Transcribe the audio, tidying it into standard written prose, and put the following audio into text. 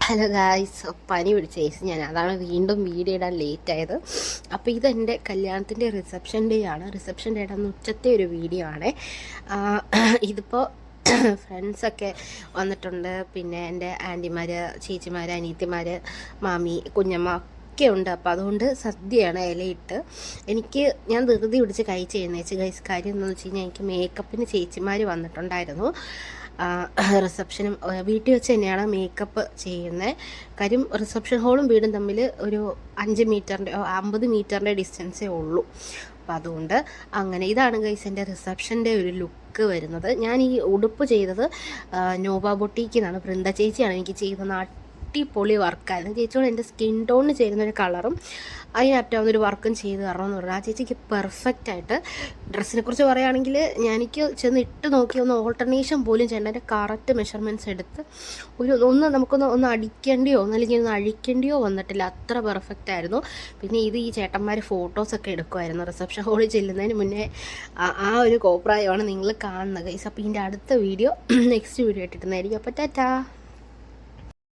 Hello guys, പനി പിടിച്ച case അതാണ് വീണ്ടും വീഡിയോ ഇടാൻ ലേറ്റായത്. അപ്പോൾ ഇതെൻ്റെ കല്യാണത്തിൻ്റെ റിസപ്ഷൻ ഡേ ആണ്. റിസപ്ഷൻ ഡേ അന്ന് ഉച്ചത്തെ ഒരു വീഡിയോ ആണ്. ഇതിപ്പോൾ ഫ്രണ്ട്സൊക്കെ വന്നിട്ടുണ്ട്. പിന്നെ എൻ്റെ ആൻറ്റിമാർ, ചേച്ചിമാർ, അനിയത്തിമാർ, മാമി, കുഞ്ഞമ്മ ഒക്കെ ഉണ്ട്. അപ്പോൾ അതുകൊണ്ട് സദ്യയാണ് ഇലയിട്ട്. ഞാൻ ധൃതി പിടിച്ച് കഴിച്ച് എഴുന്നേച്ച് ഗൈസ്. കാര്യം എന്താണെന്ന് വെച്ച് കഴിഞ്ഞാൽ എനിക്ക് മേക്കപ്പിന് ചേച്ചിമാർ വന്നിട്ടുണ്ടായിരുന്നു. റിസപ്ഷനും വീട്ടിൽ വെച്ച് തന്നെയാണ് മേക്കപ്പ് ചെയ്യുന്നത്. കാര്യം റിസപ്ഷൻ ഹോളും വീടും തമ്മിൽ ഒരു 50 മീറ്ററിൻ്റെ ഡിസ്റ്റൻസേ ഉള്ളൂ. അപ്പം അതുകൊണ്ട് അങ്ങനെ ഇതാണ് ഗൈസ് എൻ്റെ റിസപ്ഷൻ്റെ ഒരു ലുക്ക് വരുന്നത്. ഞാൻ ഈ ഉടുപ്പ് ചെയ്തത് നോവ ബൊട്ടീക്കിൽ നിന്നാണ്. വൃന്ദ ചേച്ചിയാണ് എനിക്ക് ചെയ്തത്. അടിപൊളി വർക്കായിരുന്നു. ചേച്ചിയോട് എൻ്റെ സ്കിൻ ടോണിന് ചേരുന്നൊരു കളറും അതിനറ്റാവുന്നൊരു വർക്കും ചെയ്ത് തരണമെന്ന് പറഞ്ഞു. ആ ചേച്ചിക്ക് പെർഫെക്റ്റായിട്ട്. ഡ്രസ്സിനെ കുറിച്ച് പറയുകയാണെങ്കിൽ എനിക്ക് ചെന്ന് ഇട്ട് നോക്കി ഒന്ന് ഓൾട്ടർനേഷൻ പോലും ചെയ്യേണ്ട, എൻ്റെ കറക്റ്റ് മെഷർമെൻറ്റ്സ് എടുത്ത് നമുക്കൊന്ന് അടിക്കേണ്ടിയോ അല്ലെങ്കിൽ ഒന്ന് അഴിക്കേണ്ടിയോ വന്നിട്ടില്ല. അത്ര പെർഫെക്റ്റ് ആയിരുന്നു. പിന്നെ ഈ ചേട്ടന്മാർ ഫോട്ടോസൊക്കെ എടുക്കുമായിരുന്നു റിസപ്ഷൻ ഹോളിൽ ചെല്ലുന്നതിന് മുന്നേ. ആ ഒരു കോപ്രായമാണ് നിങ്ങൾ കാണുന്നത് ഗൈസ്. അപ്പോൾ ഇതിൻ്റെ അടുത്ത വീഡിയോ നെക്സ്റ്റ് വീഡിയോ ഇട്ടിട്ടുണ്ടായിരിക്കും. അപ്പോൾ ടാറ്റാ.